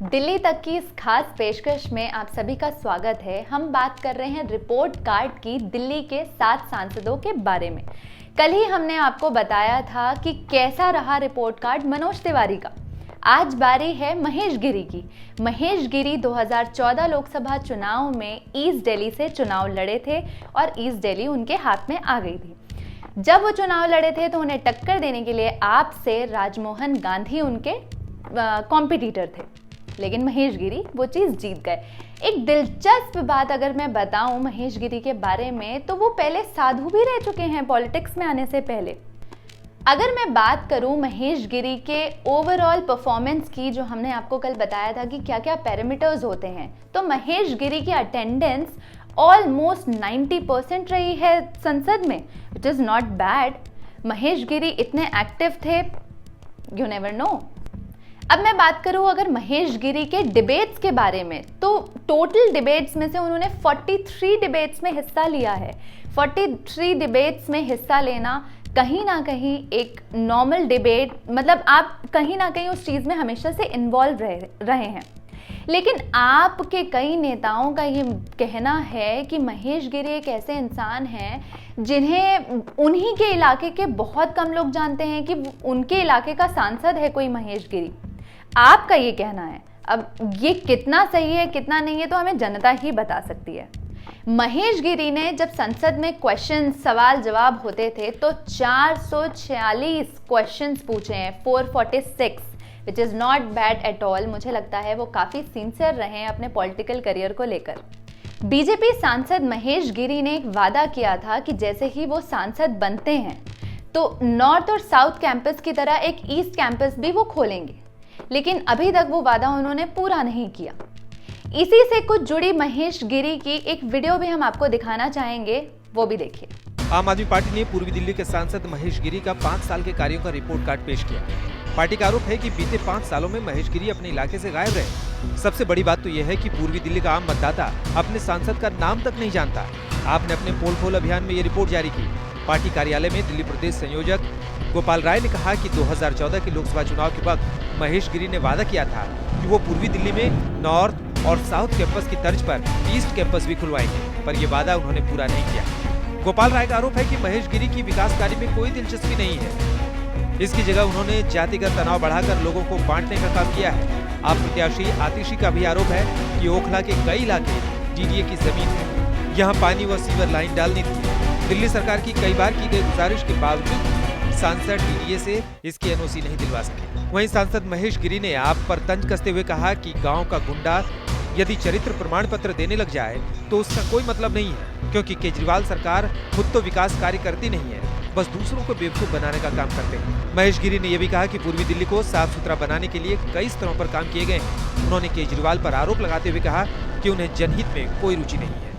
दिल्ली तक की इस खास पेशकश में आप सभी का स्वागत है। हम बात कर रहे हैं रिपोर्ट कार्ड की दिल्ली के 7 सांसदों के बारे में। कल ही हमने आपको बताया था कि कैसा रहा रिपोर्ट कार्ड मनोज तिवारी का। आज बारी है महेश गिरी की। महेश गिरी 2014 लोकसभा चुनाव में ईस्ट दिल्ली से चुनाव लड़े थे और ईस्ट दिल्ली उनके हाथ में आ गई थी। जब वो चुनाव लड़े थे तो उन्हें टक्कर देने के लिए आप से राजमोहन गांधी उनके कॉम्पिटिटर थे, लेकिन महेश गिरी वो चीज़ जीत गए। एक दिलचस्प बात अगर मैं बताऊं महेश गिरी के बारे में, तो वो पहले साधु भी रह चुके हैं पॉलिटिक्स में आने से पहले। अगर मैं बात करूं महेश गिरी के ओवरऑल परफॉर्मेंस की, जो हमने आपको कल बताया था कि क्या क्या पैरामीटर्स होते हैं, तो महेश गिरी की अटेंडेंस ऑलमोस्ट 90% रही है संसद में, which is not bad. Mahesh Giri इतने एक्टिव थे, यू नेवर नो। अब मैं बात करूं अगर महेश गिरी के डिबेट्स के बारे में, तो टोटल डिबेट्स में से उन्होंने 43 डिबेट्स में हिस्सा लिया है। 43 डिबेट्स में हिस्सा लेना कहीं ना कहीं एक नॉर्मल डिबेट, मतलब आप कहीं ना कहीं उस चीज़ में हमेशा से इन्वॉल्व रहे हैं। लेकिन आपके कई नेताओं का ये कहना है कि महेश गिरी एक ऐसे इंसान हैं जिन्हें उन्हीं के इलाके के बहुत कम लोग जानते हैं कि उनके इलाके का सांसद है कोई महेश गिरी। आपका ये कहना है, अब ये कितना सही है कितना नहीं है तो हमें जनता ही बता सकती है। महेश गिरी ने जब संसद में सवाल जवाब होते थे तो 446 क्वेश्चंस पूछे हैं, 446, विच is not bad at all. मुझे लगता है वो काफ़ी सिंसियर रहे हैं अपने पॉलिटिकल करियर को लेकर। बीजेपी सांसद महेश गिरी ने एक वादा किया था कि जैसे ही वो सांसद बनते हैं तो नॉर्थ और साउथ कैंपस की तरह एक ईस्ट कैंपस भी वो खोलेंगे, लेकिन अभी तक वो वादा उन्होंने पूरा नहीं किया। इसी से कुछ जुड़ी महेश गिरी की एक वीडियो भी हम आपको दिखाना चाहेंगे, वो भी देखिए। आम आदमी पार्टी ने पूर्वी दिल्ली के सांसद महेश गिरी का 5 साल के कार्यों का रिपोर्ट कार्ड पेश किया। पार्टी का आरोप है कि बीते 5 सालों में महेश गिरी अपने इलाके से गायब रहे। सबसे बड़ी बात तो यह है कि पूर्वी दिल्ली का आम मतदाता अपने सांसद का नाम तक नहीं जानता। आपने अपने पोल खोल अभियान में ये रिपोर्ट जारी की। पार्टी कार्यालय में दिल्ली प्रदेश संयोजक गोपाल राय ने कहा कि 2014 के लोकसभा चुनाव के वक्त महेश गिरी ने वादा किया था कि वो पूर्वी दिल्ली में नॉर्थ और साउथ कैंपस की तर्ज पर ईस्ट कैंपस भी खुलवाएंगे, पर ये वादा उन्होंने पूरा नहीं किया। गोपाल राय का आरोप है कि महेश गिरी की विकास कार्य में कोई दिलचस्पी नहीं है। इसकी जगह उन्होंने जातिगत तनाव बढ़ाकर लोगों को बांटने का काम किया है। आप प्रत्याशी आतिशी का भी आरोप है कि ओखला के कई इलाके डीडीए की जमीन है, यहाँ पानी व सीवर लाइन डालनी थी। दिल्ली सरकार की कई बार की गई गुजारिश के बावजूद सांसद डीडीए से इसकी एनओसी नहीं दिलवा सके। वहीं सांसद महेश गिरी ने आप पर तंज कसते हुए कहा कि गांव का गुंडा यदि चरित्र प्रमाण पत्र देने लग जाए तो उसका कोई मतलब नहीं है, क्योंकि केजरीवाल सरकार खुद तो विकास कार्य करती नहीं है, बस दूसरों को बेवकूफ बनाने का काम करते हैं। महेश गिरी ने यह भी कहा कि पूर्वी दिल्ली को साफ सुथरा बनाने के लिए कई स्तरों पर काम किए गए हैं। उन्होंने केजरीवाल पर आरोप लगाते हुए कहा कि उन्हें जनहित में कोई रुचि नहीं है।